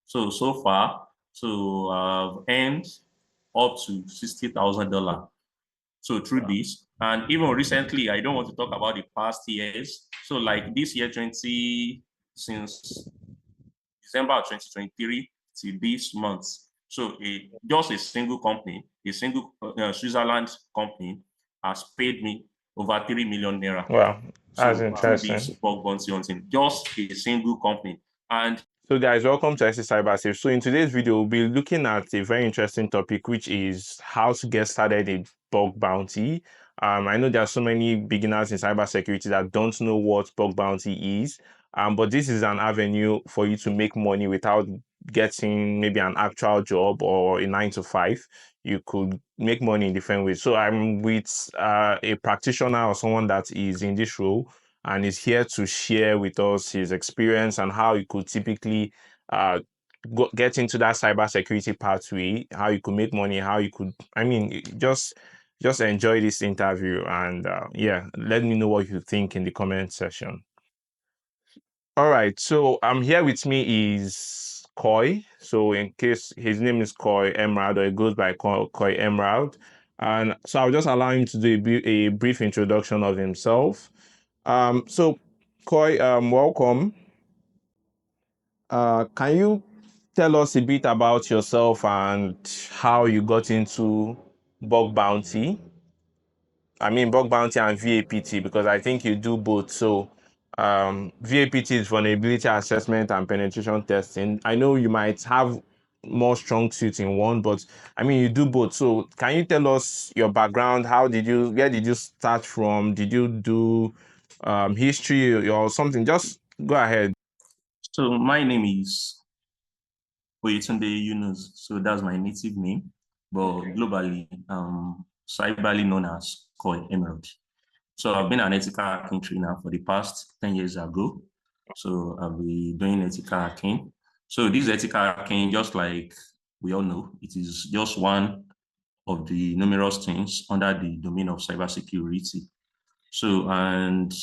So far, I've earned up to $60,000. So through this, and even recently, I don't want to talk about the past years. So like this year, since December 2023 to this month. So just a single company, a single Switzerland company has paid me over 3 million naira. Wow, that's So through this interesting. bug bounty hunting, just a single company. And So guys, welcome to SE CYBERSAFE. So in today's video, we'll be looking at a very interesting topic, which is how to get started in bug bounty. I know there are so many beginners in cybersecurity that don't know what bug bounty is, but this is an avenue for you to make money without getting maybe an actual job or a 9 to 5. You could make money in different ways. So I'm with a practitioner or someone that is in this role and is here to share with us his experience and how he could typically get into that cybersecurity pathway, how you could make money, how you could, just enjoy this interview and yeah, let me know what you think in the comment section. All right, so here with me is Koi. So in case his name is Koi Emerald, or it goes by Koi Emerald. And so I'll just allow him to do a brief introduction of himself. So Koi, welcome. Can you tell us a bit about yourself and how you got into bug bounty? I mean, bug bounty and VAPT, because I think you do both. So, VAPT is vulnerability assessment and penetration testing. I know you might have more strong suits in one, but I mean, you do both. So, can you tell us your background? Where did you start from? Did you do history or something? Just go ahead. so my name is Oyetunde Yunus. So that's my native name, but globally, cyberly known as Koi Emerald. So I've been an ethical hacking trainer for the past 10 years ago. So I've been doing ethical hacking. So this ethical hacking, just like we all know, it is just one of the numerous things under the domain of cybersecurity. So and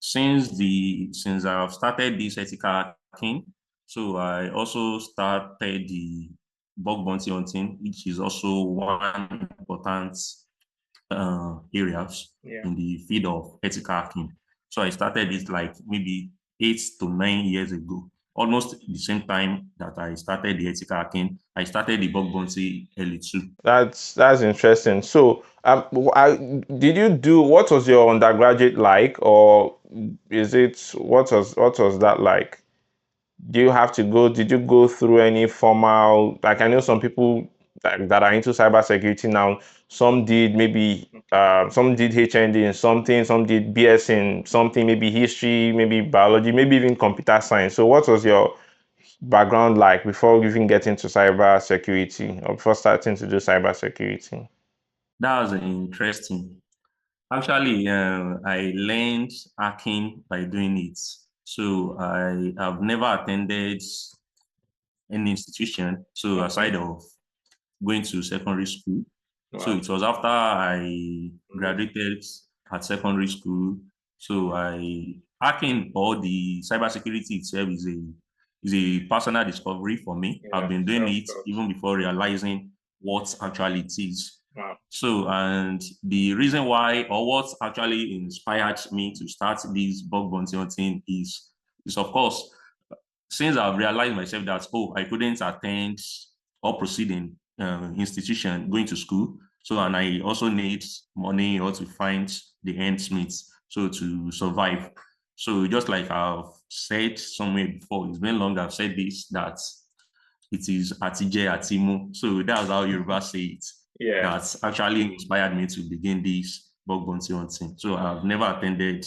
since I've started this ethical hacking, so I also started the bug bounty hunting, which is also one important areas in the field of ethical hacking. So I started it like maybe 8 to 9 years ago, almost the same time that I started the ethical hacking. I started the bug bounty early too. That's interesting. So, did you do what was your undergraduate like, or is it what was that like? Do you have to go? Did you go through any formal? Like I know some people that are into cybersecurity now. Some did maybe some did HND in something, some did BS in something, maybe history, maybe biology, maybe even computer science. So, what was your background like before even getting to cybersecurity or before starting to do cybersecurity? That was interesting. Actually, I learned hacking by doing it. So I have never attended any institution. So aside of going to secondary school, so it was after I graduated at secondary school. So I hacking or the cybersecurity itself is a personal discovery for me. I've been doing it even before realizing what actually it is. So, and the reason why, or what actually inspired me to start this bug bounty hunting is of course, since I've realized myself that, oh, I couldn't attend or proceed in institution, going to school. So, and I also need money or to find the ends meet, so to survive. So, just like I've said somewhere before, it's been long I've said this, that it is Atije Atimu. So that's how Yoruba say it. Yeah. That's actually inspired me to begin this bug bounty hunting. So I've never attended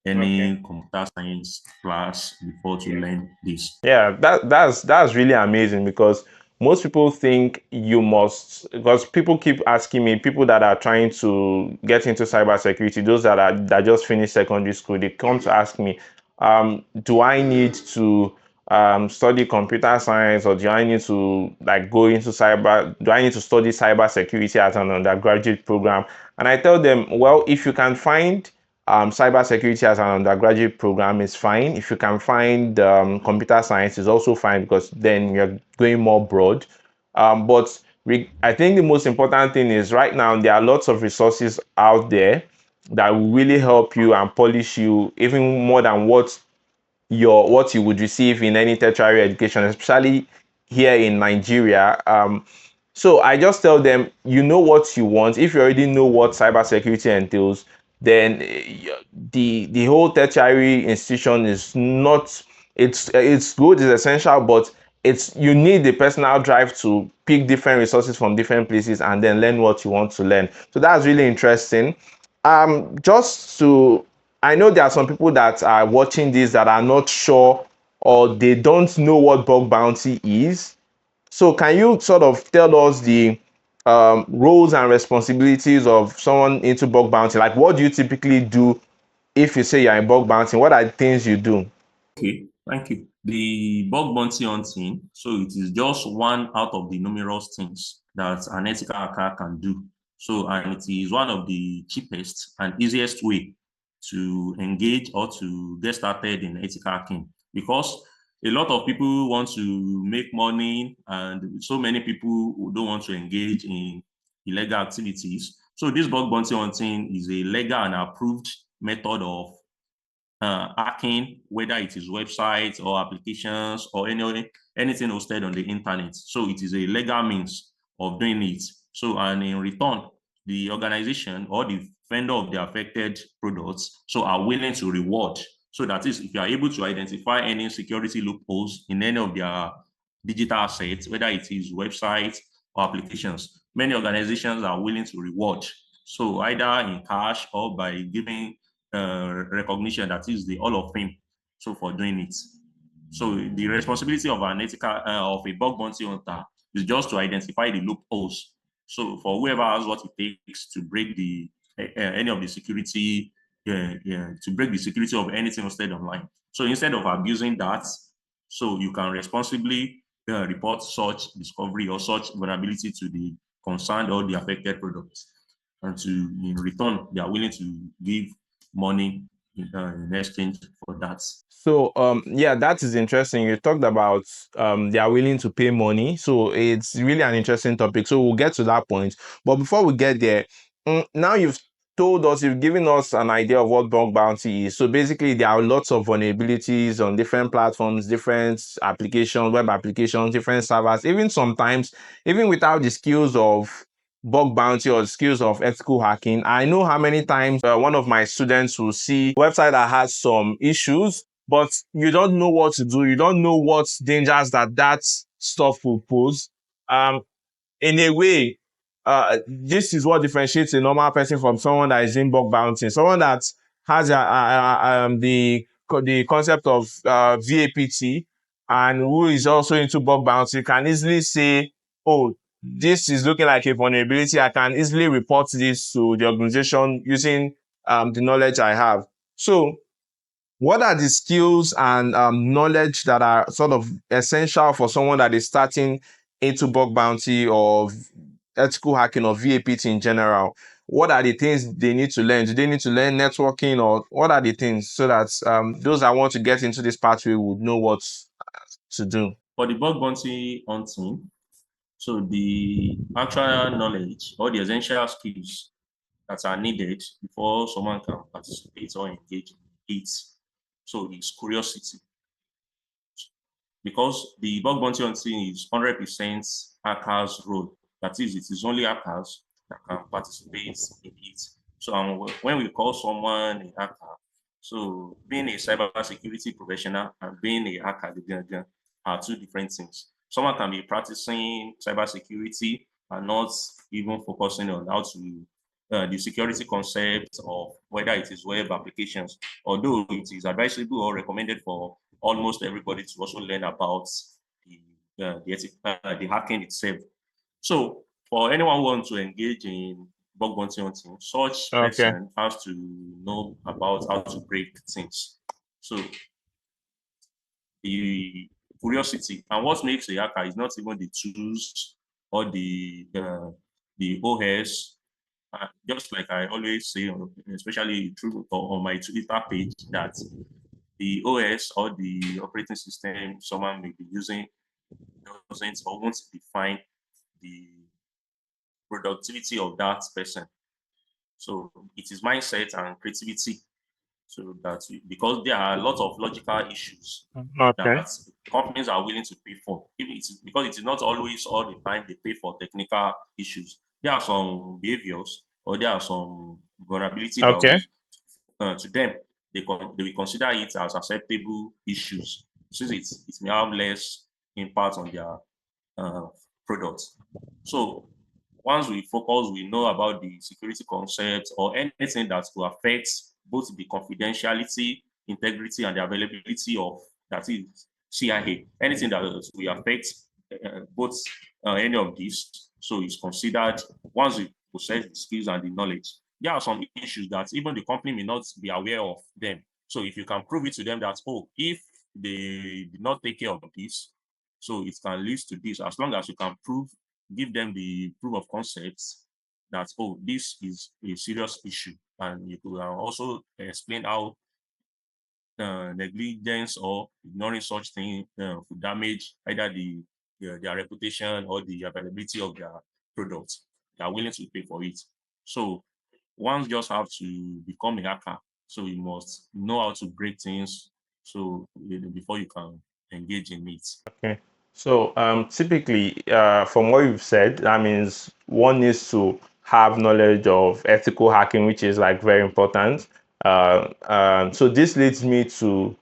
any computer science class before to learn this. Yeah, that's really amazing because most people think you must, because people keep asking me, people that are trying to get into cybersecurity, those that just finished secondary school, they come to ask me, do I need to study computer science, or do I need to like go into do I need to study cybersecurity as an undergraduate program? And I tell them, well, if you can find cybersecurity as an undergraduate program is fine. If you can find computer science is also fine, because then you're going more broad. But I think the most important thing is right now there are lots of resources out there that will really help you and polish you even more than what you would receive in any tertiary education, especially here in Nigeria. So I just tell them, you know what you want. If you already know what cybersecurity entails, then the whole tertiary institution is not. It's good, it's essential, but you need the personal drive to pick different resources from different places and then learn what you want to learn. So that's really interesting. Just to I know there are some people that are watching this that are not sure, or they don't know what bug bounty is. So can you sort of tell us the roles and responsibilities of someone into bug bounty? Like, what do you typically do if you say you're in bug bounty? What are the things you do? Okay, thank you. The bug bounty hunting, so it is just one out of the numerous things that an ethical hacker can do. So, and it is one of the cheapest and easiest way to engage or to get started in ethical hacking, because a lot of people want to make money and so many people who don't want to engage in illegal activities. So this bug bounty hunting is a legal and approved method of hacking, whether it is websites or applications or anything hosted on the internet. So it is a legal means of doing it. So, and in return, the organization or the vendor of the affected products are willing to reward. So that is, if you are able to identify any security loopholes in any of their digital assets, whether it is websites or applications, many organizations are willing to reward. So either in cash or by giving recognition, that is the Hall of Fame. So for doing it. So the responsibility of an ethical of a bug bounty hunter is just to identify the loopholes. So for whoever has what it takes to break the any of the security, to break the security of anything hosted online. So instead of abusing that, so you can responsibly report such discovery or such vulnerability to the concerned or the affected products, and to in return they are willing to give money in exchange for that. So yeah, that is interesting. You talked about they are willing to pay money. So it's really an interesting topic. So we'll get to that point. But before we get there, now you've given us an idea of what bug bounty is. So basically there are lots of vulnerabilities on different platforms, different applications, web applications, different servers, even sometimes, even without the skills of bug bounty or skills of ethical hacking. I know how many times one of my students will see a website that has some issues, but you don't know what to do. You don't know what dangers that stuff will pose. In a way, this is what differentiates a normal person from someone that is in bug bouncing. Someone that has the concept of VAPT and who is also into bug bounty can easily say, "Oh, this is looking like a vulnerability. I can easily report this to the organization using the knowledge I have." So what are the skills and knowledge that are sort of essential for someone that is starting into bug bounty or ethical hacking or VAPT in general? What are the things they need to learn? Do they need to learn networking, or what are the things so that those that want to get into this pathway would know what to do? For the bug bounty hunting, so the actual knowledge or the essential skills that are needed before someone can participate or engage in it, so it's curiosity, because the bug bounty hunting is 100% hackers' role. That is, it is only hackers that can participate in it. So when we call someone a hacker, so being a cybersecurity professional and being a hacker are two different things. Someone can be practicing cybersecurity and not even focusing on how to the security concept of whether it is web applications, although it is advisable or recommended for almost everybody to also learn about the hacking itself. So for anyone who wants to engage in bug bounty hunting, such Okay. person has to know about how to break things. So the curiosity and what makes a hacker is not even the tools or the OS Just like I always say, especially through on my Twitter page, that the OS or the operating system someone may be using doesn't or won't define the productivity of that person. So it is mindset and creativity. So that because there are a lot of logical issues Okay. that companies are willing to pay for, even because it is not always all the time they pay for technical issues. There are some behaviors or there are some vulnerability that will Okay. be to them, they will consider it as acceptable issues since it may have less impact on their uh, products. So once we focus, we know about the security concepts or anything that will affect both the confidentiality, integrity, and the availability of that is CIA. Anything that will affect both any of these, so it's considered once we possess the skills and the knowledge. There are some issues that even the company may not be aware of them. So if you can prove it to them that, oh, if they did not take care of this, so it can lead to this. As long as you can give them the proof of concepts that, oh, this is a serious issue. And you could also explain how negligence or ignoring such thing could damage either their reputation or the availability of their products. They are willing to pay for it. So one just have to become a hacker. So you must know how to break things. So before you can engage in it. Okay. So typically, from what you've said, that means one needs to have knowledge of ethical hacking, which is like very important. So this leads me to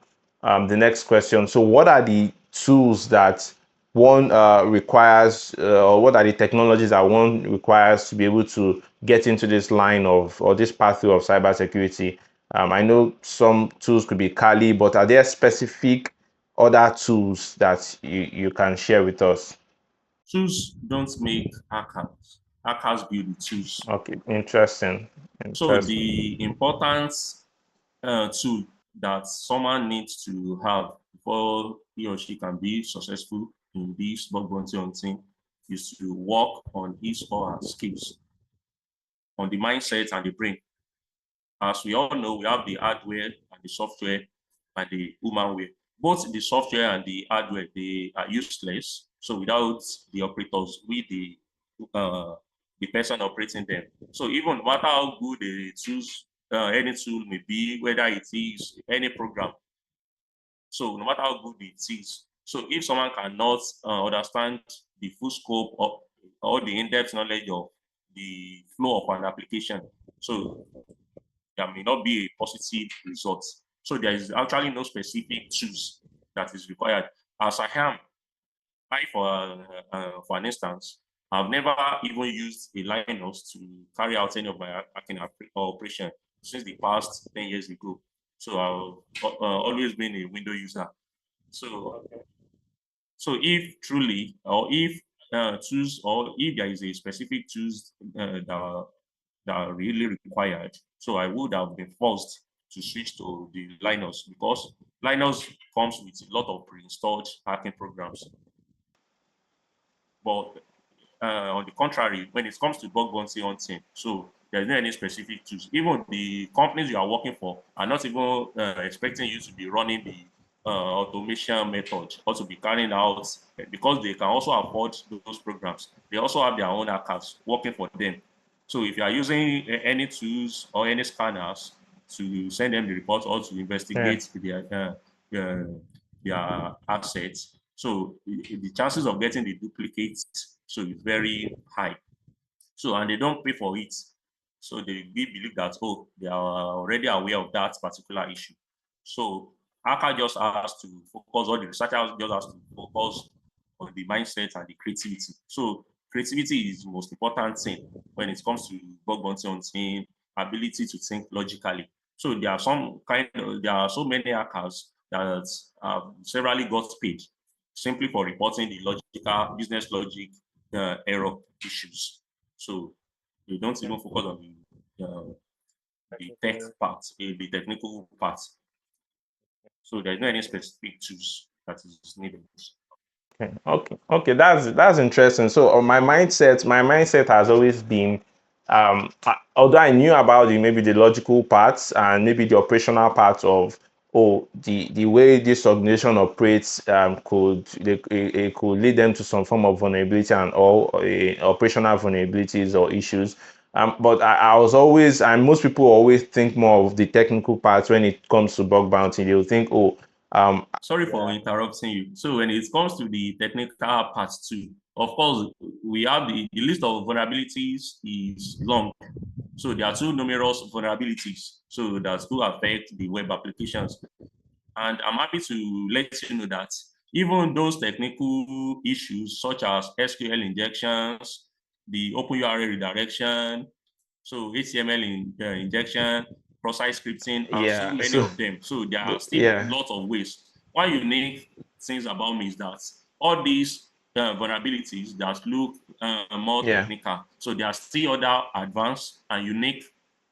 the next question. So what are the tools that one requires, or what are the technologies that one requires to be able to get into this line of or this pathway of cybersecurity? I know some tools could be Kali, but are there specific other tools that you can share with us? Tools don't make hackers. Hackers build the tools. Okay, interesting. So Interesting. the important tool that someone needs to have before he or she can be successful in this bug bounty hunting is to work on his or her skills, on the mindset and the brain. As we all know, we have the hardware and the software and the humanware. Both the software and the hardware, they are useless. So without the operators, the person operating them. So even no matter how good the tools, any tool may be, whether it is any program, so no matter how good it is, so if someone cannot understand the full scope of or the in-depth knowledge of the flow of an application, so there may not be a positive result. So there is actually no specific tools that is required. As I am, for an instance, I've never even used a Linux to carry out any of my hacking operation since the past 10 years ago. So I've always been a Windows user. So, so if truly, or if tools, or if there is a specific tools that are really required, so I would have been forced to switch to the Linux because Linux comes with a lot of pre-installed hacking programs. But on the contrary, when it comes to bug bounty hunting, so there's not any specific tools. Even the companies you are working for are not even expecting you to be running the automation method or to be carrying out because they can also afford those programs. They also have their own hackers working for them. So if you are using any tools or any scanners to send them the report or to Yeah. investigate their assets, so the chances of getting the duplicates so it's very high. So and they don't pay for it. So they believe that oh they are already aware of that particular issue. So hacker just has to focus, or the researcher just has to focus on the mindset and the creativity. So creativity is the most important thing when it comes to bug bounty hunting, ability to think logically. So there are so many hackers that have severally got paid simply for reporting the logical business logic error issues. So they don't even focus on the tech part, the technical part. So there's not any specific tools that is needed. Okay. Okay. That's interesting. So my mindset has always been although I knew about maybe the logical parts and maybe the operational parts of the way this organization operates it could lead them to some form of vulnerability and all operational vulnerabilities or issues. But I was always, and most people always think more of the technical parts when it comes to bug bounty. They'll think, Sorry for interrupting you. So when it comes to the technical parts too, of course, we have the list of vulnerabilities is long. So there are too numerous vulnerabilities. So that do affect the web applications. And I'm happy to let you know that even those technical issues such as SQL injections, the open URL redirection, so HTML injection, cross-site scripting, and so yeah, many so of them. So there are still yeah, lots of ways. One unique things about me is that all these vulnerabilities that look more yeah. technical, so there are still other advanced and unique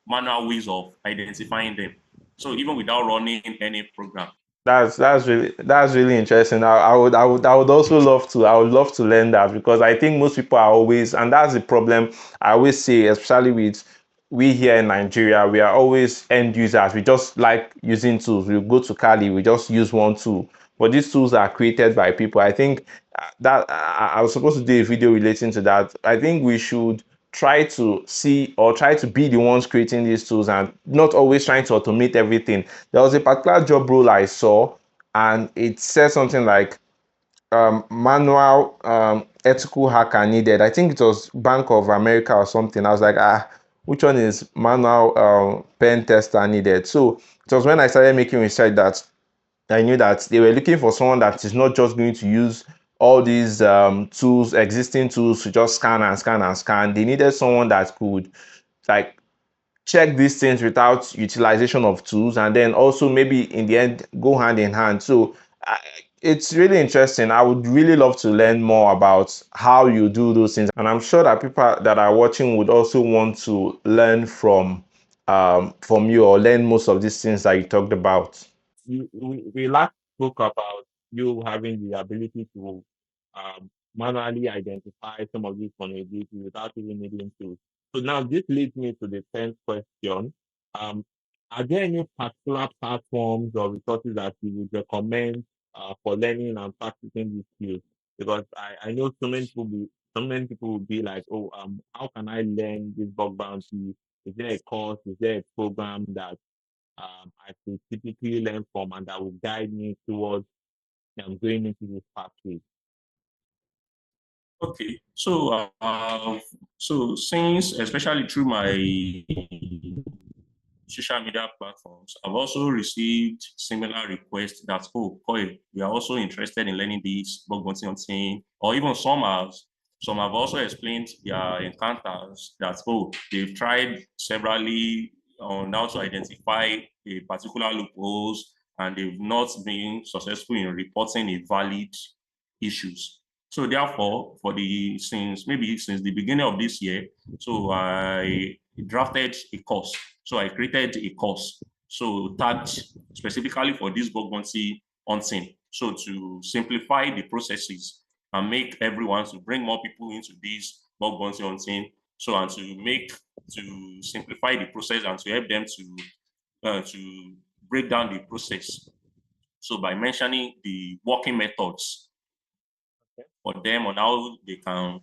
manual ways of identifying them. So even without running any program. That's really interesting. I would also love to, I would love to learn that, because I think most people are always, and that's the problem I always say, especially with we here in Nigeria, we are always end users. We just like using tools. We go to Kali, we just use one tool. But these tools are created by people. I think that I was supposed to do a video relating to that. I think we should try to see or try to be the ones creating these tools and not always trying to automate everything. There was a particular job role I saw, and it said something like manual ethical hacker needed. I think it was Bank of America or something. I was like, which one is manual pen tester needed? So it was when I started making research that I knew that they were looking for someone that is not just going to use all these tools, existing tools, to just scan and scan and scan. They needed someone that could like check these things without utilization of tools, and then also maybe in the end go hand in hand. So it's really interesting. I would really love to learn more about how you do those things, and I'm sure that people that are watching would also want to learn from you, or learn most of these things that you talked about. We last spoke about you having the ability to manually identify some of these vulnerabilities without even needing to. So now this leads me to the 10th question. Um, are there any particular platforms or resources that you would recommend for learning and practicing these skills? Because I know so many people will be like, oh, how can I learn this bug bounty? Is there a course? Is there a program that I could typically learn from and that will guide me towards going into this pathway? Okay, so since especially through my social media platforms, I've also received similar requests that, oh, Koi, we are also interested in learning this bug bounty hunting, or even some have also explained their encounters that, oh, they've tried severally on how to identify a particular loopholes and they've not been successful in reporting a valid issues. So therefore, since the beginning of this year, so I drafted a course. So I created a course, so tagged specifically for this bug bounty hunting. So to simplify the processes and make everyone to bring more people into this bug bounty hunting. So and to simplify the process and to help them to break down the process. So by mentioning the working methods for them on how they can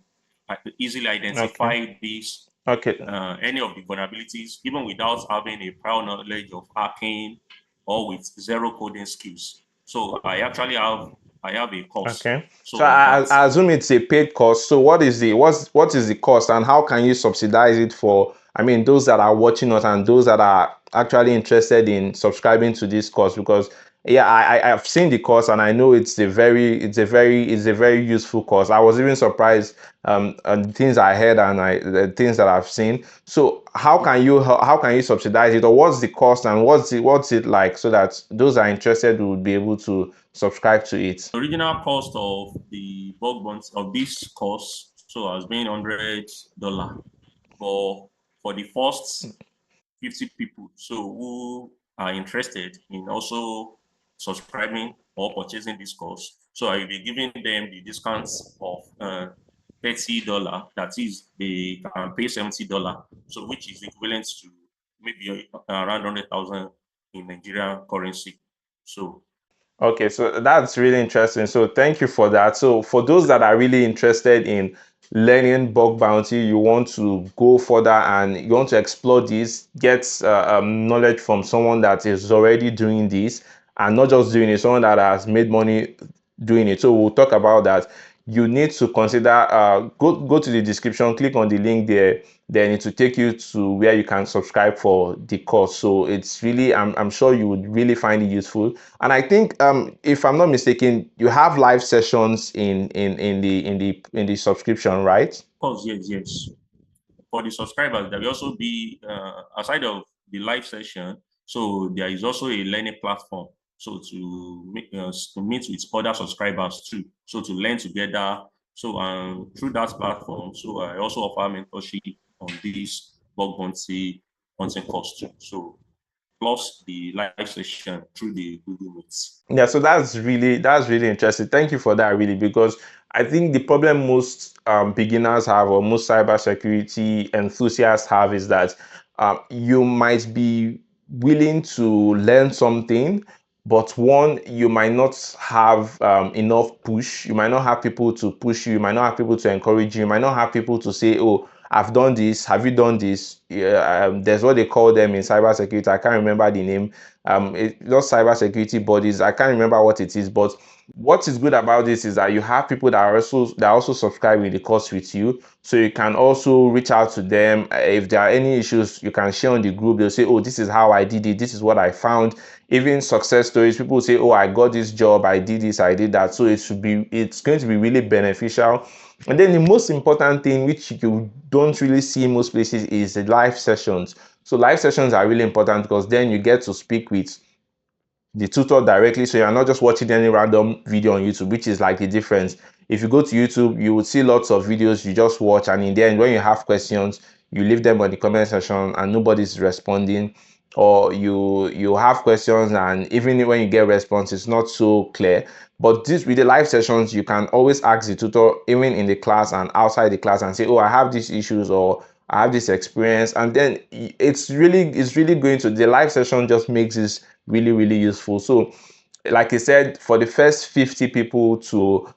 easily Okay. identify these Okay. any of the vulnerabilities, even without having a prior knowledge of hacking or with zero coding skills. So I have a course Okay. So so on that. I assume it's a paid course. So what is the cost, and how can you subsidize it for, I mean, those that are watching us and those that are actually interested in subscribing to this course? Because yeah, I've seen the course and I know it's a very useful course. I was even surprised and the things I heard and the things that I've seen. So how can you subsidize it, or what's the cost, and what's it like, so that those that are interested would be able to subscribe to it? The original cost of the bug bounty of this course so has been $100 for the first 50 people so who are interested in also subscribing or purchasing this course. So I will be giving them the discounts of $30. That is, they can pay $70 so which is equivalent to maybe around 100,000 in Nigerian currency. So Okay, so that's really interesting. So thank you for that. So for those that are really interested in learning bug bounty, you want to go further and you want to explore this, get knowledge from someone that is already doing this and not just doing it, someone that has made money doing it. So we'll talk about that. You need to consider go to the description, click on the link there, then it will take you to where you can subscribe for the course. So it's really, I'm sure you would really find it useful. And I think if I'm not mistaken, you have live sessions in the subscription, right? of course, yes. For the subscribers, there will also be aside of the live session, so there is also a learning platform. So to meet with other subscribers too. So to learn together. So through that platform, so I also offer mentorship on this bug bounty content course too. So plus the live session through the Google Meets. Yeah, so that's really interesting. Thank you for that, really, because I think the problem most beginners have or most cybersecurity enthusiasts have is that you might be willing to learn something, but one, you might not have enough push. You might not have people to push you. You might not have people to encourage you. You might not have people to say, "Oh, I've done this. Have you done this?" Yeah, there's what they call them in cybersecurity. I can't remember the name. Just cybersecurity bodies. I can't remember what it is, but what is good about this is that you have people that also subscribe with the course with you, so you can also reach out to them. If there are any issues, you can share on the group. They'll say, "Oh, this is how I did it. This is what I found." Even success stories, people say, "Oh, I got this job. I did this. I did that." So it's going to be really beneficial. And then the most important thing, which you don't really see in most places, is the live sessions. So live sessions are really important because then you get to speak with the tutor directly, so you're not just watching any random video on YouTube, which is like the difference. If you go to YouTube, you would see lots of videos you just watch, and in the end, when you have questions, you leave them on the comment section and nobody's responding, or you have questions and even when you get response, it's not so clear. But this with the live sessions, you can always ask the tutor even in the class and outside the class and say, "Oh, I have these issues," or "I have this experience," and then it's really going to, the live session just makes this really useful. So like I said, for the first 50 people to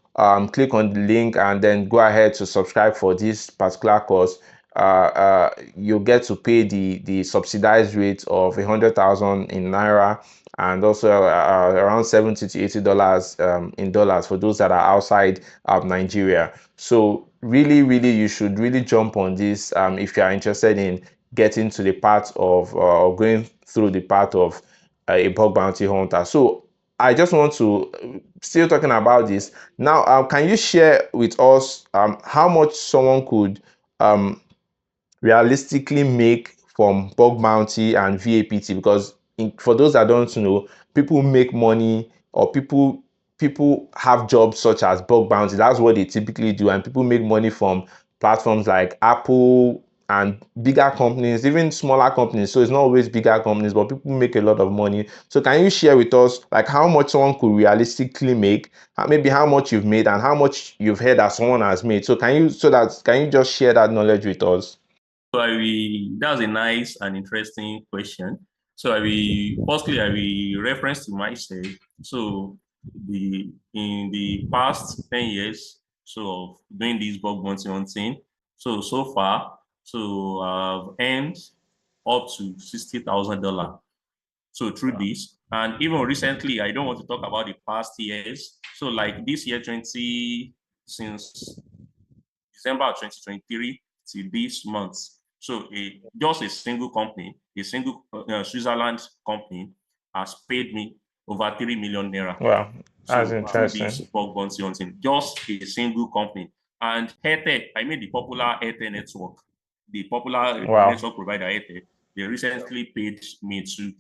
click on the link and then go ahead to subscribe for this particular course, you get to pay the subsidized rate of 100,000 in naira, and also around 70 to 80 dollars in dollars for those that are outside of Nigeria. So really you should really jump on this if you are interested in getting to the part of or going through the part of a bug bounty hunter. So I just want to still talking about this now. Can you share with us how much someone could realistically make from bug bounty and VAPT? Because for those that don't know, people make money, or people have jobs such as bug bounty. That's what they typically do, and people make money from platforms like Apple and bigger companies, even smaller companies. So it's not always bigger companies, but people make a lot of money. So can you share with us like how much someone could realistically make, maybe how much you've made and how much you've heard that someone has made? So can you just share that knowledge with us? So that's a nice and interesting question. So I will reference to myself. So in the past 10 years, so of doing this bug bounty hunting, so far, so I've earned up to $60,000. So through this, and even recently, I don't want to talk about the past years. So like this year, since December 2023 to this month. So just a single company, a single Switzerland company has paid me over 3 million naira. Wow, that's So through this interesting. bug bounty hunting, just a single company. And Airtel, I mean the popular Airtel network, the popular Wow. network provider Airtel, they recently paid me too.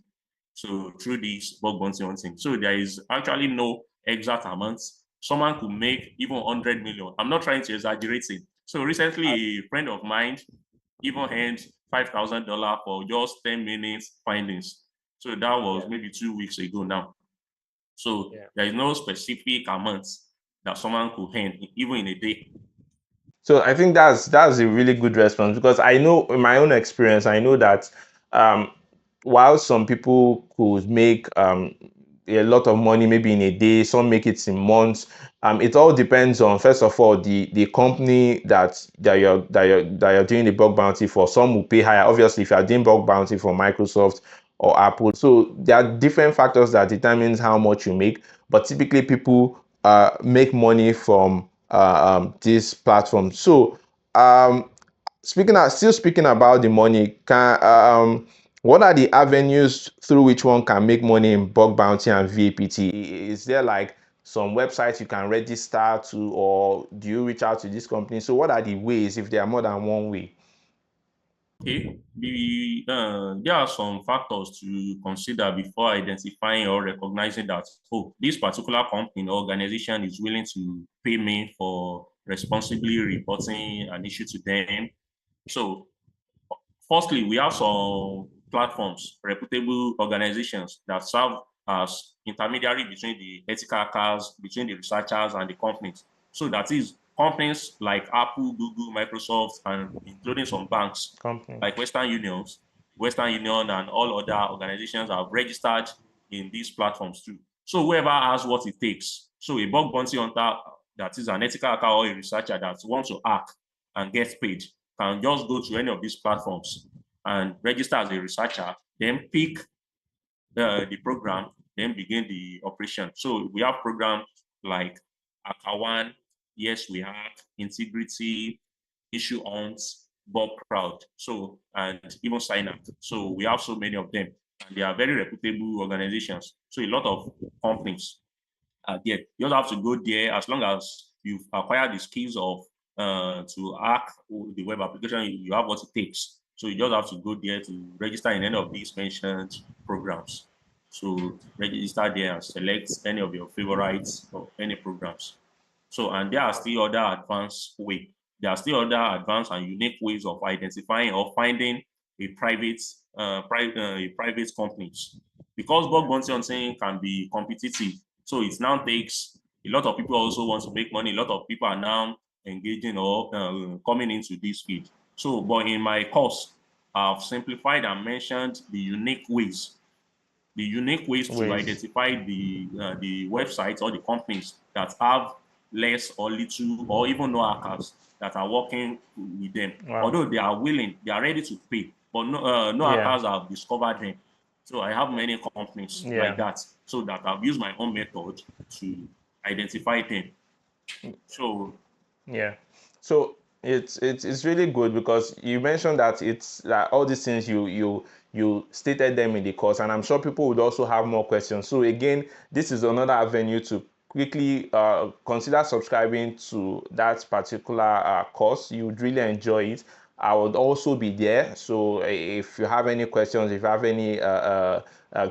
So through this bug bounty hunting. So there is actually no exact amount. Someone could make even 100 million. I'm not trying to exaggerate it. So recently, a friend of mine even earned $5,000 for just 10 minutes findings. So that was maybe 2 weeks ago now. So there is no specific amount that someone could earn even in a day. So I think that's a really good response, because I know in my own experience, I know that um, while some people could make a lot of money maybe in a day, some make it in months. It all depends on, first of all, the company that you're doing the bug bounty for. Some will pay higher. Obviously, if you are doing bug bounty for Microsoft or Apple, so there are different factors that determines how much you make. But typically, people make money from this platform. So still speaking about the money, what are the avenues through which one can make money in bug bounty and VAPT? Is there like some websites you can register to, or do you reach out to this company? So what are the ways, if there are more than one way? Okay, there are some factors to consider before identifying or recognizing that, oh, this particular company or organization is willing to pay me for responsibly reporting an issue to them. So firstly, we have some platforms, reputable organizations that serve as intermediary between the ethical hackers, between the researchers and the companies. So that is companies like Apple, Google, Microsoft, and including some banks Companies. like Western Union and all other organizations have registered in these platforms too. So whoever has what it takes. So a bug bounty hunter that is an ethical hacker or a researcher that wants to hack and get paid can just go to any of these platforms and register as a researcher, then pick the program, then begin the operation. So we have programs like Akawan, Yes We Have, Integrity, Issue Hunts, Bob Crowd, so and even Sign Up. So we have so many of them, and they are very reputable organizations. So a lot of companies there. You just have to go there as long as you've acquired the skills of to hack the web application, you have what it takes. So you just have to go there to register in any of these mentioned programs. So register there and select any of your favorites or any programs. So, and there are still other advanced way. There are still other advanced and unique ways of identifying or finding a private companies. Because bug bounty hunting can be competitive, so it now takes a lot of people also want to make money. A lot of people are now engaging or coming into this field. So, but in my course, I've simplified and mentioned the unique ways to Ways. identify the websites or the companies that have less or little or even no hackers that are working with them. Wow. Although they are willing, they are ready to pay, but no Yeah. hackers have discovered them. So I have many companies like Yeah. that, so that I've used my own method to identify them. So Yeah. So it's really good, because you mentioned that it's like all these things you stated them in the course, and I'm sure people would also have more questions. So again, this is another avenue to quickly consider subscribing to that particular course. You would really enjoy it. I would also be there. So if you have any questions, if you have any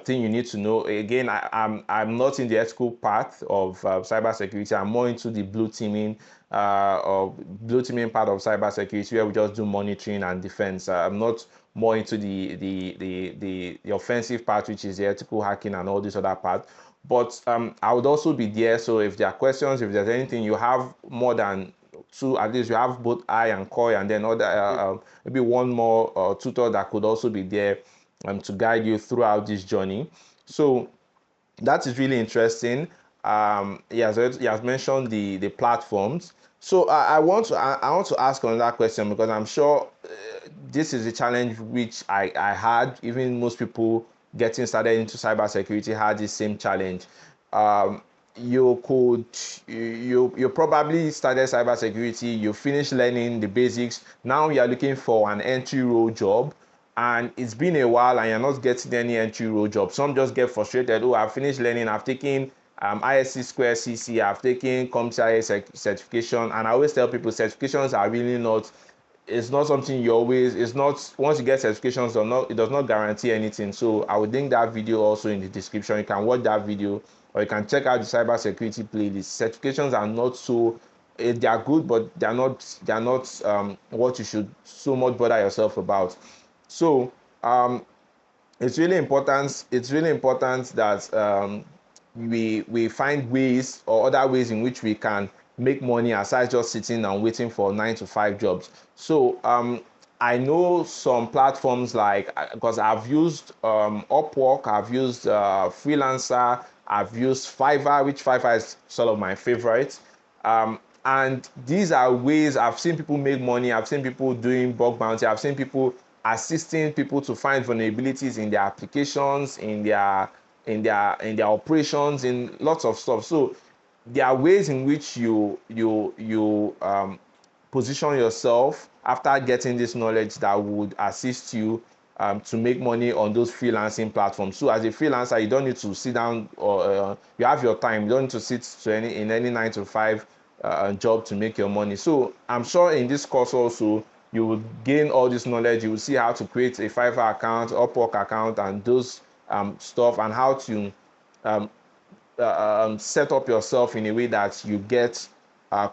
thing you need to know, again, I'm not in the ethical part of cybersecurity. I'm more into the blue teaming part of cybersecurity, where we just do monitoring and defense. I'm not more into the offensive part, which is the ethical hacking and all this other part. But I would also be there. So if there are questions, if there's anything, you have more than two, at least you have both I and Koi, and then other maybe one more tutor that could also be there to guide you throughout this journey. So that is really interesting. He has mentioned the platforms. So I want to ask another question, because I'm sure this is a challenge which I had. Even most people getting started into cybersecurity had the same challenge. Um, you could you probably started cybersecurity, you finished learning the basics. Now you are looking for an entry role job, and it's been a while and you're not getting any entry role job. Some just get frustrated. Oh, I've finished learning, I've taken ISC2 CC, I've taken CompTIA certification. And I always tell people certifications are really not, it's not something you always, it's not, once you get certifications or not, it does not guarantee anything. So I will link that video also in the description. You can watch that video, or you can check out the cybersecurity playlist. Certifications are not so, they are good, but they are not what you should so much bother yourself about. So it's really important that we find ways or other ways in which we can make money aside just sitting and waiting for 9 to 5 jobs. So I know some platforms like, because I've used Upwork, I've used Freelancer, I've used Fiverr, which Fiverr is sort of my favorite. And these are ways I've seen people make money. I've seen people doing bug bounty. I've seen people assisting people to find vulnerabilities in their applications, in their operations, in lots of stuff. So there are ways in which you position yourself after getting this knowledge that would assist you to make money on those freelancing platforms. So as a freelancer, you don't need to sit down, or you have your time. You don't need to sit in any 9 to 5 job to make your money. So I'm sure in this course also you will gain all this knowledge. You will see how to create a Fiverr account, Upwork account, and those stuff, and how to set up yourself in a way that you get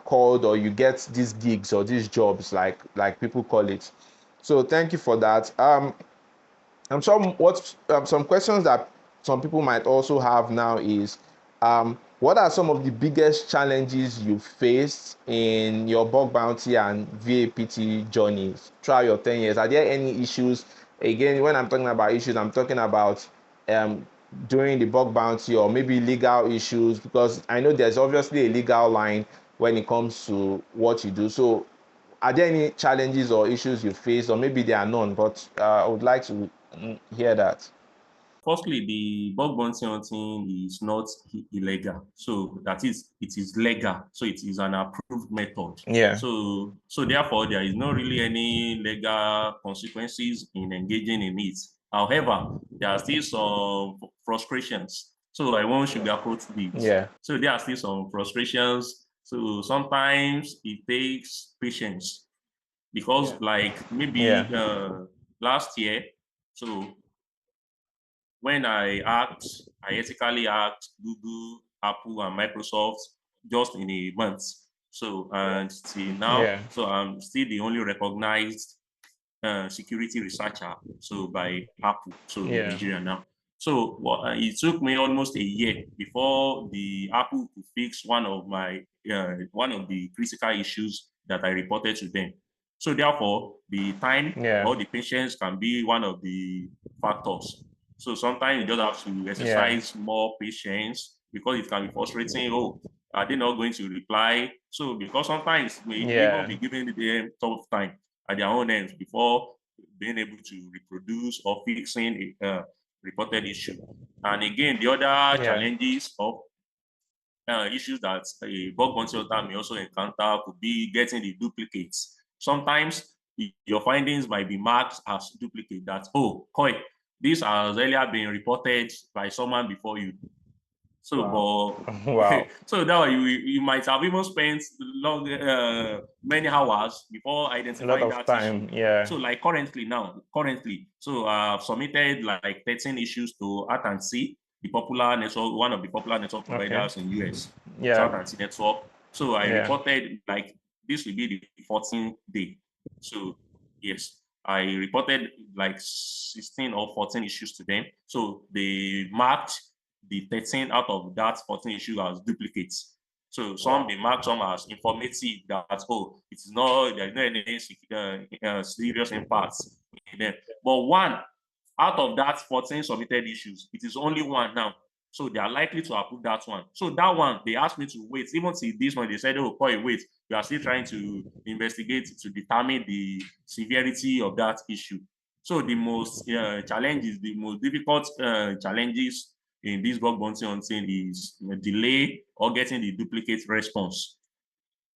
called, or you get these gigs or these jobs, like people call it. So thank you for that. I'm sure some questions that some people might also have now is, what are some of the biggest challenges you faced in your bug bounty and VAPT journeys throughout your 10 years? Are there any issues? Again, when I'm talking about issues, I'm talking about during the bug bounty, or maybe legal issues, because I know there's obviously a legal line when it comes to what you do. So are there any challenges or issues you face, or maybe there are none, but I would like to hear that. Firstly, the bug bounty hunting is not illegal. So that is, it is legal. So it is an approved method. Yeah. So therefore, there is not really any legal consequences in engaging in it. However, there are still some frustrations. So I won't sugarcoat this. Yeah. So there are still some frustrations. So sometimes it takes patience, because like maybe last year, so when I ethically hacked Google, Apple, and Microsoft just in a month. So, and till now, so I'm still the only recognized security researcher, so by Apple, so in Nigeria now. So it took me almost a year before the Apple could fix one of the critical issues that I reported to them. So therefore, the time or the patience can be one of the factors. So sometimes you just have to exercise more patience, because it can be frustrating. Oh, are they not going to reply? So because sometimes we even be giving them tough time at their own ends before being able to reproduce or fixing a reported issue. And again, the other challenges of issues that a bug bounty hunter may also encounter could be getting the duplicates. Sometimes your findings might be marked as duplicate, that, oh, Koi, this has earlier been reported by someone before you. So, but so that you might have even spent many hours before identifying that issue. So, like currently, so I've submitted like 13 issues to AT&T, the popular network, one of the popular network providers in US, AT&T network. So I reported, like, this will be the 14th day. So yes, I reported like 16 or 14 issues to them. So they marked the 13 out of that 14 issue as duplicates. So some they mark some as informative, that, oh, it's not, there's no any serious impacts in them. But one out of that 14 submitted issues, it is only one now. So they are likely to approve that one. So that one, they asked me to wait. Even till this one, they said, oh, Koi, wait, we are still trying to investigate to determine the severity of that issue. So the most challenges, the most difficult challenges in this bug bounty hunting is delay or getting the duplicate response.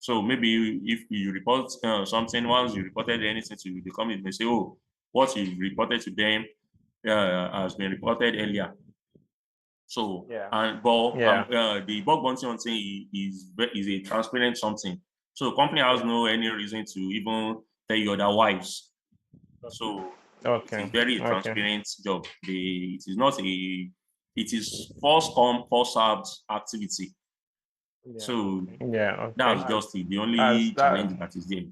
So maybe if you report something, once you reported anything to the company, they say, oh, what you reported to them has been reported earlier. So, the bug bounty hunting is a transparent something. So company has no any reason to even tell you otherwise. So it is very transparent job. It is not it is first come, first served activity. So that's just it. The only challenge that is there.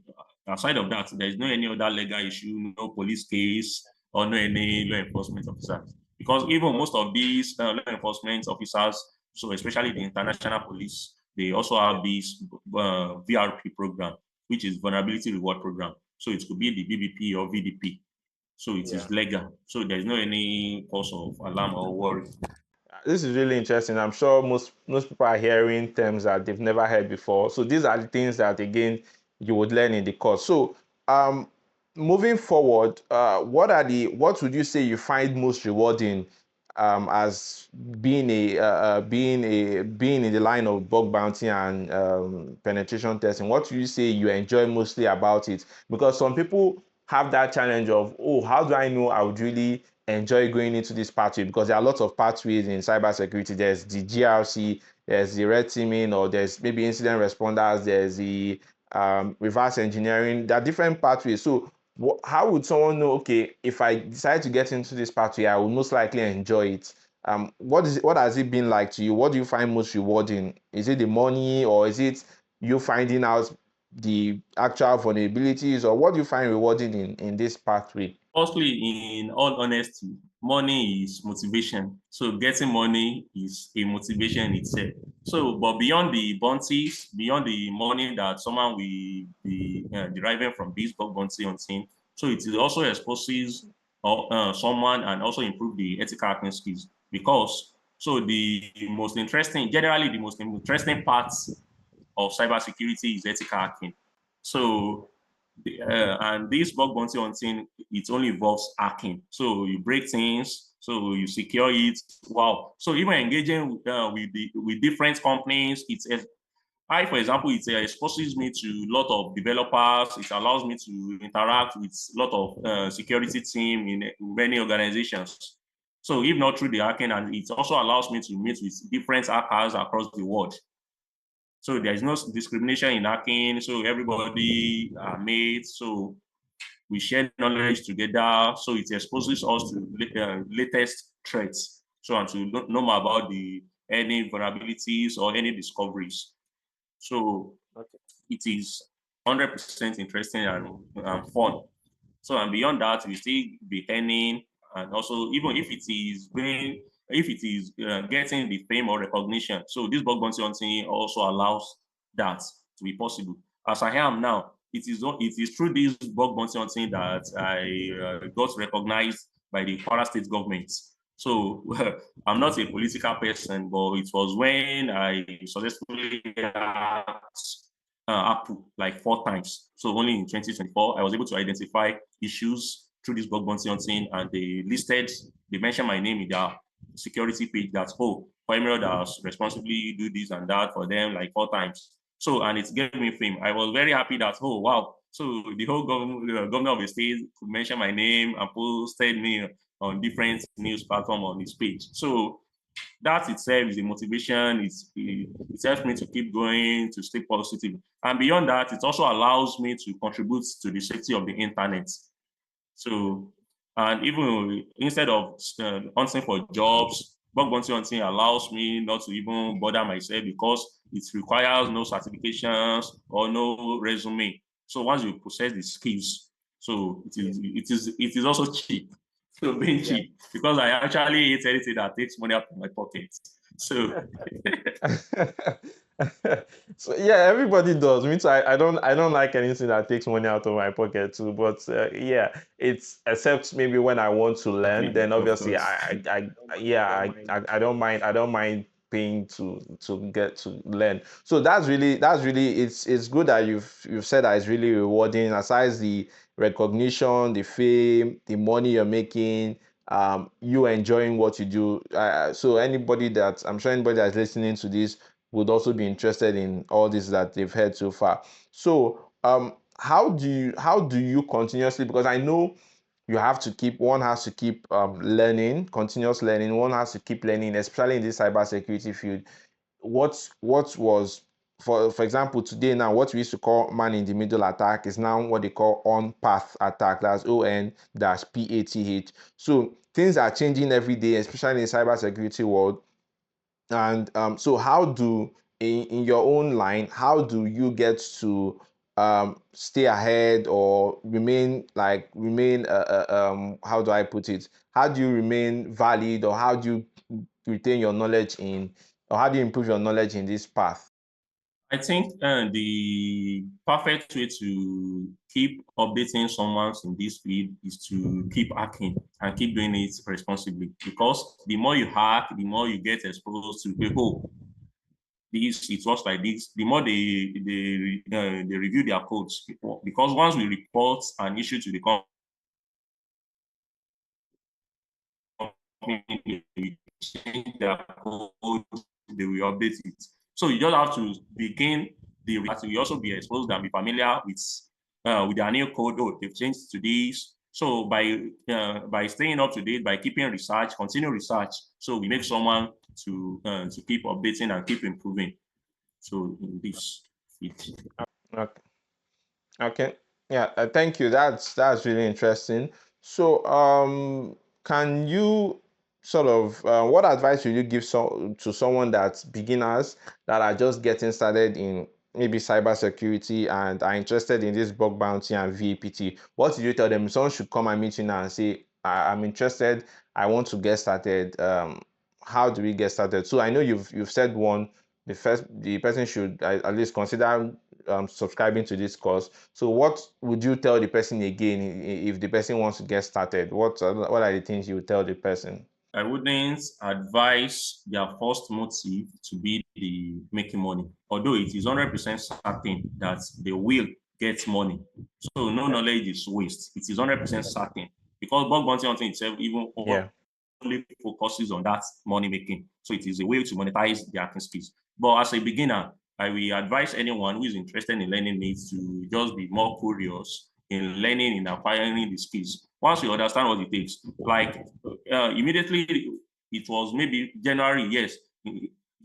Aside of that, there is no any other legal issue, no police case, or no any law enforcement officers. Because even most of these law enforcement officers, so especially the international police, they also have this VRP program, which is vulnerability reward program. So it could be the BBP or VDP. So it is legal. So there's no any cause of alarm or worry. This is really interesting. I'm sure most people are hearing terms that they've never heard before. So these are the things that again you would learn in the course. So moving forward, what would you say you find most rewarding as being being in the line of bug bounty and penetration testing? What would you say you enjoy mostly about it? Because some people have that challenge of, oh, how do I know I would really enjoy going into this pathway? Because there are lots of pathways in cybersecurity. There's the GRC, there's the red teaming, or there's maybe incident responders, there's the reverse engineering. There are different pathways. So how would someone know, okay, if I decide to get into this pathway, I will most likely enjoy it? What has it been like to you? What do you find most rewarding? Is it the money, or is it you finding out the actual vulnerabilities, or what do you find rewarding in this pathway? Firstly, in all honesty, money is motivation. So getting money is a motivation itself. So, but beyond the bounties, beyond the money that someone will be deriving from this bug bounty on team, so it also exposes someone and also improve the ethical hacking skills. Because so generally the most interesting parts of cybersecurity is ethical hacking. So and this bug bounty hunting, it only involves hacking. So you break things, so you secure it. Wow. So even engaging with different companies, for example, it exposes me to a lot of developers. It allows me to interact with a lot of security team in many organizations. So if not through the hacking, and it also allows me to meet with different hackers across the world. So there is no discrimination in hacking. So everybody are mates. So we share knowledge together. So it exposes us to latest threats. So and to know more about any vulnerabilities or any discoveries. So it is 100% interesting and fun. So and beyond that, we still be earning, and also even if it is getting the fame or recognition. So this bug bounty hunting also allows that to be possible. As I am now, it is through this bug bounty hunting that I got recognized by the Kwara State government. So I'm not a political person, but it was when I successfully Apple like 4 times. So only in 2024, I was able to identify issues through this bug bounty hunting, and they mentioned my name in their security page that, oh, Emerald has responsibly do this and that for them like 4 times. So, and it gave me fame. I was very happy that, oh, wow. So the whole governor of the state could mention my name and posted me on different news platform on his page. So that itself is a motivation. It helps me to keep going, to stay positive. And beyond that, it also allows me to contribute to the safety of the internet. So, and even instead of hunting for jobs, bug bounty hunting allows me not to even bother myself because it requires no certifications or no resume. So once you possess the skills, so it is also cheap. So being cheap, because I actually hate anything that takes money out of my pocket. So So yeah, everybody does. Me too. I don't like anything that takes money out of my pocket too. But yeah, it's except maybe when I want to learn, then obviously I don't mind. I don't mind paying to get to learn. So that's really it's good that you've said that it's really rewarding. Aside the recognition, the fame, the money you're making, you enjoying what you do. So I'm sure anybody that's listening to this would also be interested in all this that they've heard so far. So how do you continuously, because I know one has to keep learning, continuous learning, one has to keep learning, especially in this cybersecurity field. What was, for example, today now, what we used to call man in the middle attack is now what they call on path attack. That's ON-PATH. So things are changing every day, especially in the cybersecurity world. And so how do, in your own line, how do you get to stay ahead or how do I put it? How do you remain valid, or how do you retain your knowledge or how do you improve your knowledge in this path? think the perfect way to keep updating someone in this field is to keep hacking and keep doing it responsibly. Because the more you hack, the more you get exposed to people. This it works like this. The more they review their codes, because once we report an issue to the company, they change their code, they will update it. So you just have to begin the you also be exposed and be familiar with their new code. Oh, they've changed to this. So by staying up to date, by keeping research, continue research, so we make someone to keep updating and keep improving. So in this fit. Okay. Okay. Yeah, thank you. That's really interesting. So, can you sort of what advice would you give to someone that's beginners that are just getting started in maybe cybersecurity and are interested in this bug bounty and VAPT? What do you tell them? Someone should come and meet you now and say, I'm interested. I want to get started. How do we get started? So I know you've said one. The person should at least consider subscribing to this course. So what would you tell the person again if the person wants to get started? What are the things you would tell the person? I wouldn't advise their first motive to be the making money, although it is 100% certain that they will get money. So no knowledge is waste. It is 100% certain, because bug bounty hunting itself even Yeah. only focuses on that money making. So it is a way to monetize their acting skills. But as a beginner, I will advise anyone who is interested in learning it to just be more curious in learning, in acquiring the skills. Once you understand what it takes, like immediately, it was maybe January, yes,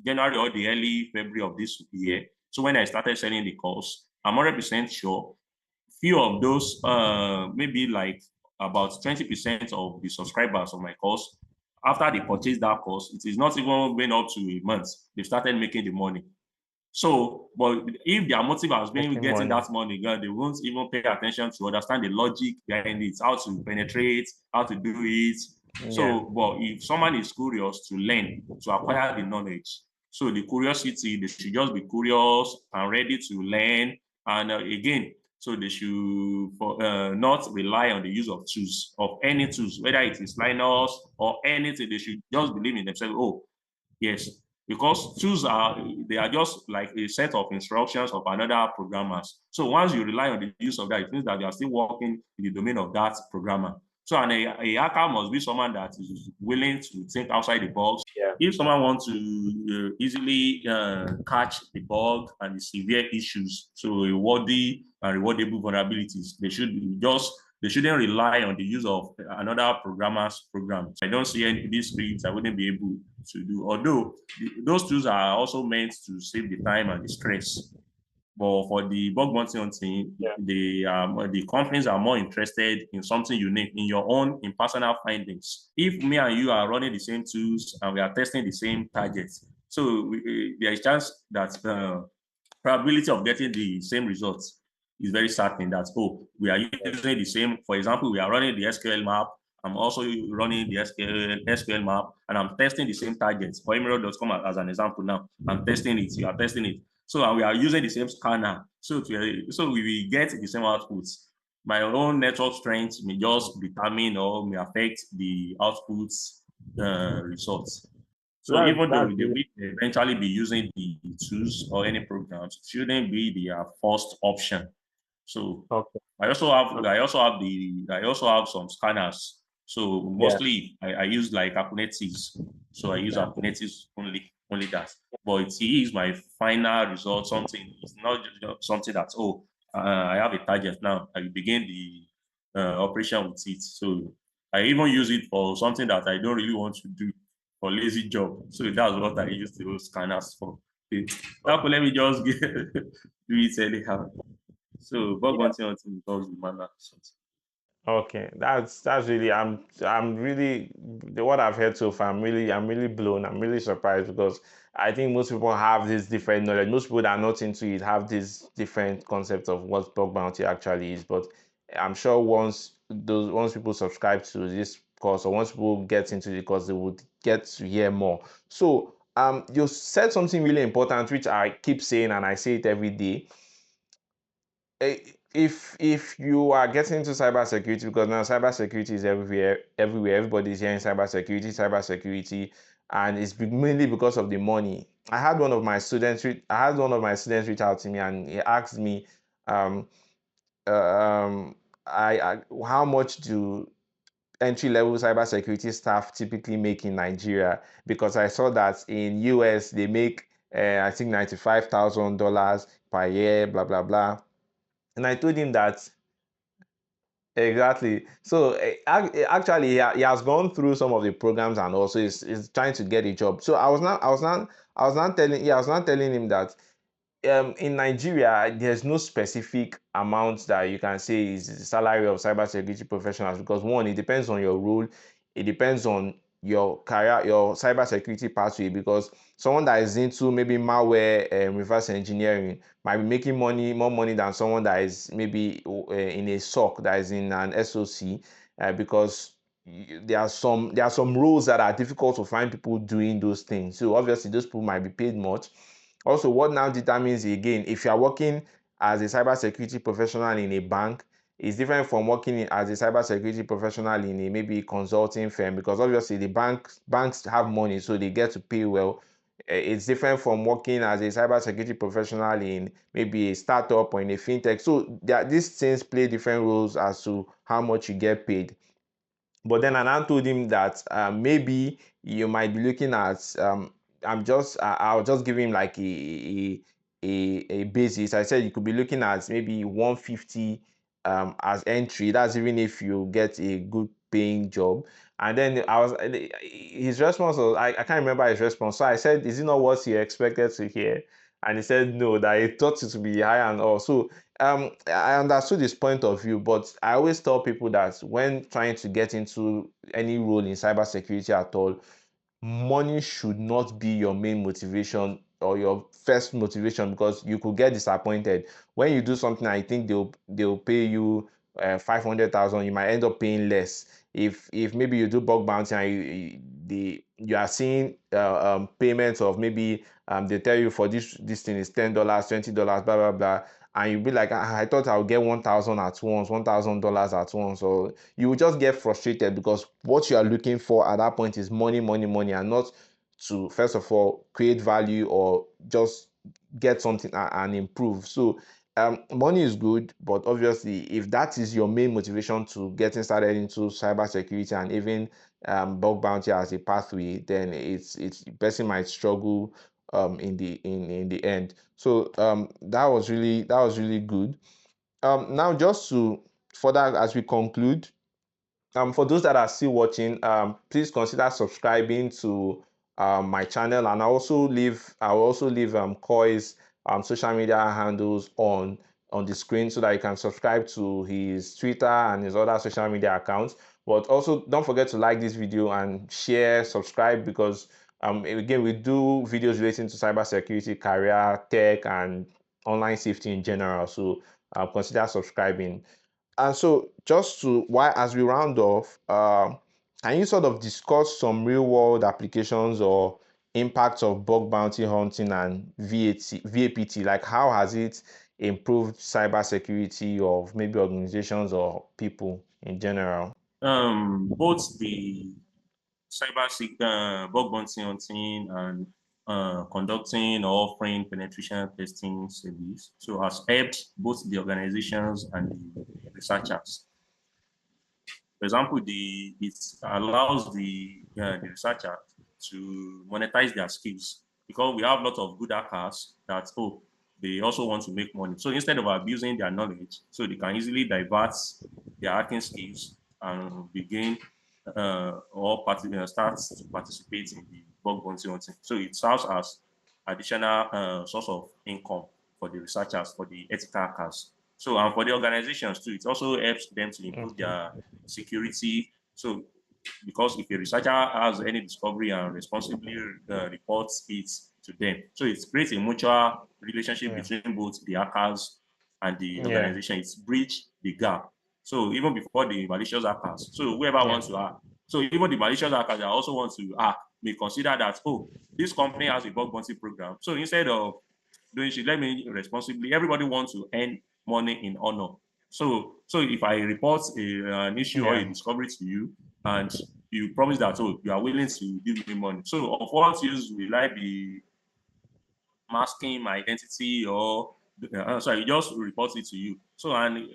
January or the early February of this year. So when I started selling the course, I'm 100% sure few of those, maybe like about 20% of the subscribers of my course, after they purchase that course, it is not even been up to a month, they started making the money. So, but if their motive has been Making getting money. that money, they won't even pay attention to understand the logic behind it, how to penetrate, how to do it. Yeah. So, but if someone is curious to learn, to acquire the knowledge, so the curiosity, they should just be curious and ready to learn. And again, so they should not rely on the use of tools, of any tools, whether it is Linux or anything. They should just believe in themselves. Oh, yes, because tools they are just like a set of instructions of another programmers. So once you rely on the use of that, it means that you are still working in the domain of that programmer. So a hacker must be someone that is willing to think outside the box. Yeah. If someone wants to easily catch the bug and the severe issues, so a worthy and rewardable vulnerabilities, they shouldn't rely on the use of another programmer's program. So I don't see any of these scripts I wouldn't be able to do. Although those tools are also meant to save the time and the stress. But for the bug bounty hunting, Yeah. the companies are more interested in something unique, in your own in personal findings. If me and you are running the same tools and we are testing the same targets, so there is chance that probability of getting the same results is very certain. That, oh, we are using the same. For example, we are running the SQL map. I'm also running the SQL map, and I'm testing the same targets. For emerald.com as an example now, I'm testing it. You are testing it. So and we are using the same scanner. So we will get the same outputs. My own network strength may just determine or may affect the outputs results. So even though That's they really will eventually be using the tools or any programs, it shouldn't be their first option. So okay. I also have some scanners. So Yeah. mostly I use like Akunetis. So I use Yeah. Akunetis only that. But it is my final result, something. It's not just something that, oh, I have a target now. I begin the operation with it. So I even use it for something that I don't really want to do, for lazy job. So that's what I use those scanners for. Okay. Now let me just get, do it anyhow. So bug Yeah. bounty hunting involves the manner. Okay, that's really I'm really what I've heard so far. I'm really blown. I'm really surprised because I think most people have this different knowledge. Most people that are not into it have this different concept of what bug bounty actually is. But I'm sure once people subscribe to this course or once people get into the course, they would get to hear more. So you said something really important, which I keep saying and I say it every day. If you are getting into cybersecurity, because now cybersecurity is everywhere, everybody's hearing cybersecurity, and it's mainly because of the money. I had one of my students reach out to me, and he asked me, um, how much do entry-level cybersecurity staff typically make in Nigeria? Because I saw that in US they make I think $95,000 per year, blah blah blah. And I told him that exactly. So actually, he has gone through some of the programs and also is trying to get a job. So I was not telling him that in Nigeria, there's no specific amount that you can say is the salary of cybersecurity professionals, because one, it depends on your role, it depends on your career, your cybersecurity pathway. Because someone that is into maybe malware and reverse engineering might be making more money than someone that is maybe in a SOC, that is in an SOC, because there are some roles that are difficult to find people doing those things. So obviously, those people might be paid much. Also, what now determines, again, if you are working as a cybersecurity professional in a bank, is different from working as a cybersecurity professional in a maybe consulting firm, because obviously the banks have money, so they get to pay well. It's different from working as a cybersecurity professional in maybe a startup or in a fintech. So these things play different roles as to how much you get paid. But then I now told him that maybe you might be looking at I'll just give him like a basis. I said you could be looking at maybe 150 as entry. That's even if you get a good paying job. And then his response was, I can't remember his response. So I said, is it not what you expected to hear? And he said no, that he thought it to be higher and all. So I understood his point of view, but I always tell people that when trying to get into any role in cybersecurity at all, money should not be your main motivation or your first motivation, because you could get disappointed when you do something. I think they'll pay you 500,000. You might end up paying less. If maybe you do bug bounty and you are seeing payments of maybe they tell you for this thing is $10, $20, blah blah blah, and you'll be like, I thought I'll get 1,000 at once, $1,000 at once. So you will just get frustrated, because what you are looking for at that point is money, money, money, and not to, first of all, create value or just get something and improve. So money is good, but obviously, if that is your main motivation to getting started into cybersecurity and even bug bounty as a pathway, then it's person might struggle in the end. So that was really good. Now, just to further, as we conclude, for those that are still watching, please consider subscribing to my channel, and I will also leave Koi's social media handles on the screen, so that you can subscribe to his Twitter and his other social media accounts. But also, don't forget to like this video and share, subscribe, because again, we do videos relating to cybersecurity, career, tech, and online safety in general. So consider subscribing. And so, just to why, as we round off, can you sort of discuss some real world applications or impacts of bug bounty hunting and VAPT? Like, how has it improved cybersecurity of maybe organizations or people in general? Both the bug bounty hunting and conducting or offering penetration testing service. So has helped both the organizations and the researchers. For example, it allows the researcher to monetize their skills, because we have a lot of good hackers that they also want to make money. So instead of abusing their knowledge, so they can easily divert their hacking skills and begin start to participate in the bug bounty hunting. So it serves as additional source of income for the researchers, for the ethical hackers. So, and for the organizations too, it also helps them to improve Okay. their security. So, because if a researcher has any discovery and responsibly reports it to them, so it creates a mutual relationship Yeah. between both the hackers and the Yeah. organization. It's bridge the gap. So even before the malicious hackers, so whoever Yeah. wants to hack, so even the malicious hackers, they also want to hack. may consider that, oh, this company has a bug bounty program. So instead of doing shit, let me responsibly, everybody wants to earn money in honor. So if I report an issue or a discovery to you, and you promise that, oh, you are willing to give me money. So of what use will I be masking my identity, or sorry, just report it to you? So, and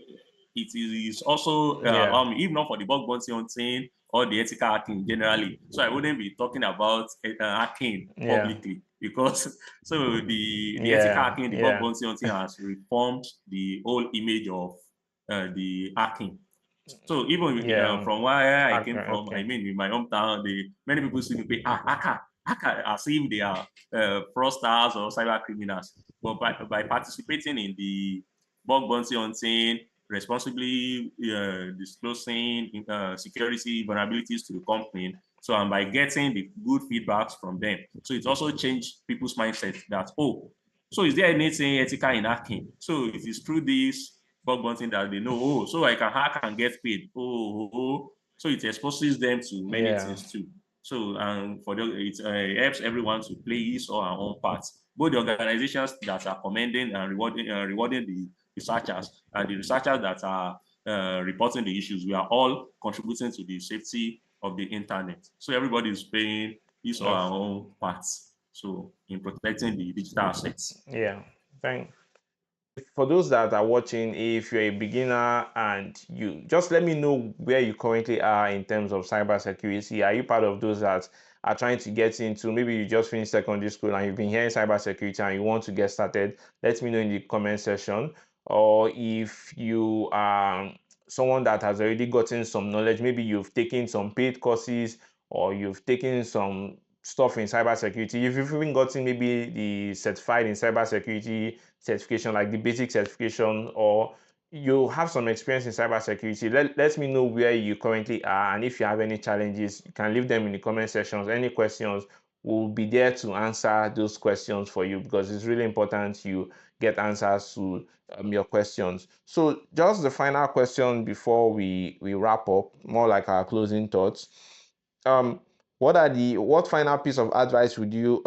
it is also if not for the bug bounty hunting or the ethical hacking generally. So I wouldn't be talking about hacking publicly, because so the ethical hacking, the bug bounty hunting has reformed the whole image of the hacking. So even from where I came from, I mean, in my hometown, many people see me hacker, as if they are fraudsters or cyber criminals. But by participating in the bug bounty hunting, responsibly disclosing security vulnerabilities to the company, so and by getting the good feedbacks from them, so it also changed people's mindset that, oh, so is there anything ethical in hacking? So it is through this bug bounty that they know, oh, so I can hack and get paid. So it exposes them to many things too. So and for it helps everyone to play his or her own part. Both the organizations that are commending and rewarding the researchers, and the researchers that are reporting the issues, we are all contributing to the safety of the internet. So everybody is playing his or her own parts. So in protecting the digital assets. For those that are watching, if you're a beginner and you just let me know where you currently are in terms of cybersecurity. Are you part of those that are trying to get into, maybe you just finished secondary school and you've been hearing cybersecurity and you want to get started? Let me know in the comment section. Or if you are someone that has already gotten some knowledge, maybe you've taken some paid courses or you've taken some stuff in cybersecurity, if you've even gotten maybe the certified in cybersecurity certification, like the basic certification, or you have some experience in cybersecurity, let me know where you currently are, and if you have any challenges, you can leave them in the comment sections. Any questions, we'll be there to answer those questions for you, because it's really important you get answers to your questions. So just the final question before we wrap up, more like our closing thoughts. What final piece of advice would you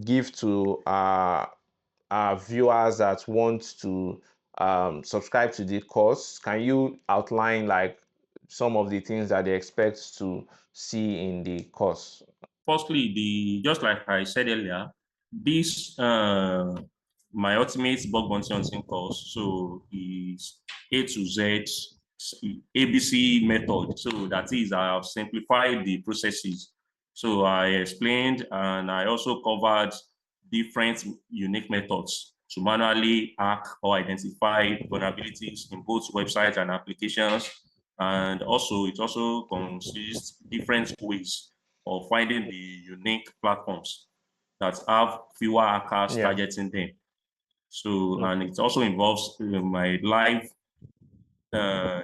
give to our viewers that want to subscribe to the course? Can you outline like some of the things that they expect to see in the course? Firstly, just like I said earlier, this my ultimate bug bounty hunting course, so is A to Z ABC method. So that is, I have simplified the processes. So I explained, and I also covered different unique methods to manually hack or identify vulnerabilities in both websites and applications. And also, it also consists different ways of finding the unique platforms that have fewer hackers targeting them. So, and it also involves my live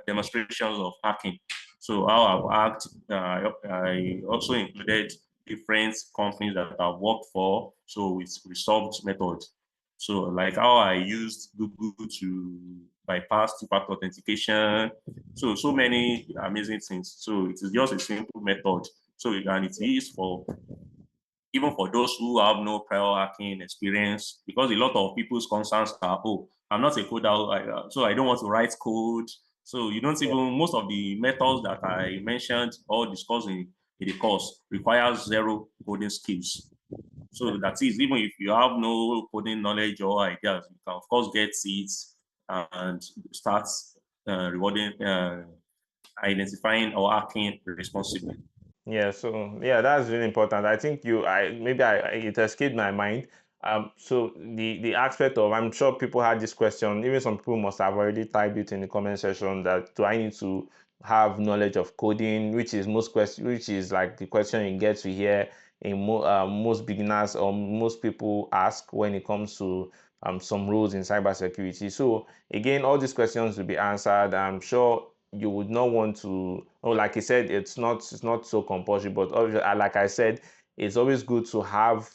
demonstrations of hacking. So how I've hacked, I also included different companies that I've worked for, so with resolved methods. So like how I used Google to bypass two-factor authentication. So many amazing things. So it is just a simple method. So and it is for even for those who have no prior hacking experience, because a lot of people's concerns are, oh, I'm not a coder, so I don't want to write code. So you don't even, most of the methods that I mentioned or discussed in the course requires zero coding skills. So that is, even if you have no coding knowledge or ideas, you can of course get it and start rewarding, identifying or hacking responsibly. So that's really important. I think it escaped my mind. So the aspect of, I'm sure people had this question, even some people must have already typed it in the comment section, that do I need to have knowledge of coding, which is like the question you get to hear in most beginners or most people ask when it comes to some roles in cybersecurity. So again, all these questions will be answered. I'm sure you would not want to, like I said, it's not so compulsory, but obviously, like I said, it's always good to have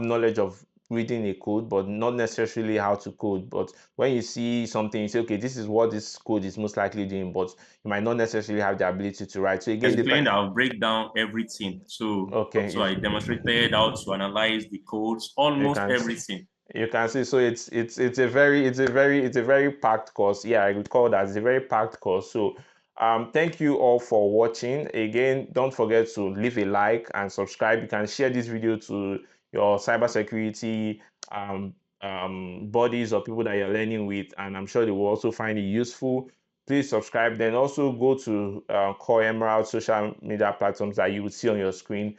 knowledge of reading a code, but not necessarily how to code. But when you see something, you say, okay, this is what this code is most likely doing, but you might not necessarily have the ability to write. So again, Explained, I'll break down everything. So okay, I demonstrated how to analyze the codes, you almost can everything. you can see. So it's a very packed course. Yeah, I recall that it's a very packed course. So thank you all for watching. Again, don't forget to leave a like and subscribe. You can share this video to your cybersecurity buddies or people that you're learning with, and I'm sure they will also find it useful. Please subscribe. Then also go to Core Emerald social media platforms that you would see on your screen.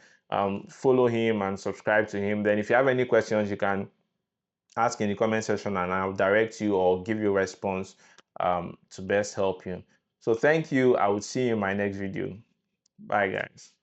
Follow him and subscribe to him. Then if you have any questions, you can ask in the comment section and I'll direct you or give you a response to best help you. So thank you. I will see you in my next video. Bye, guys.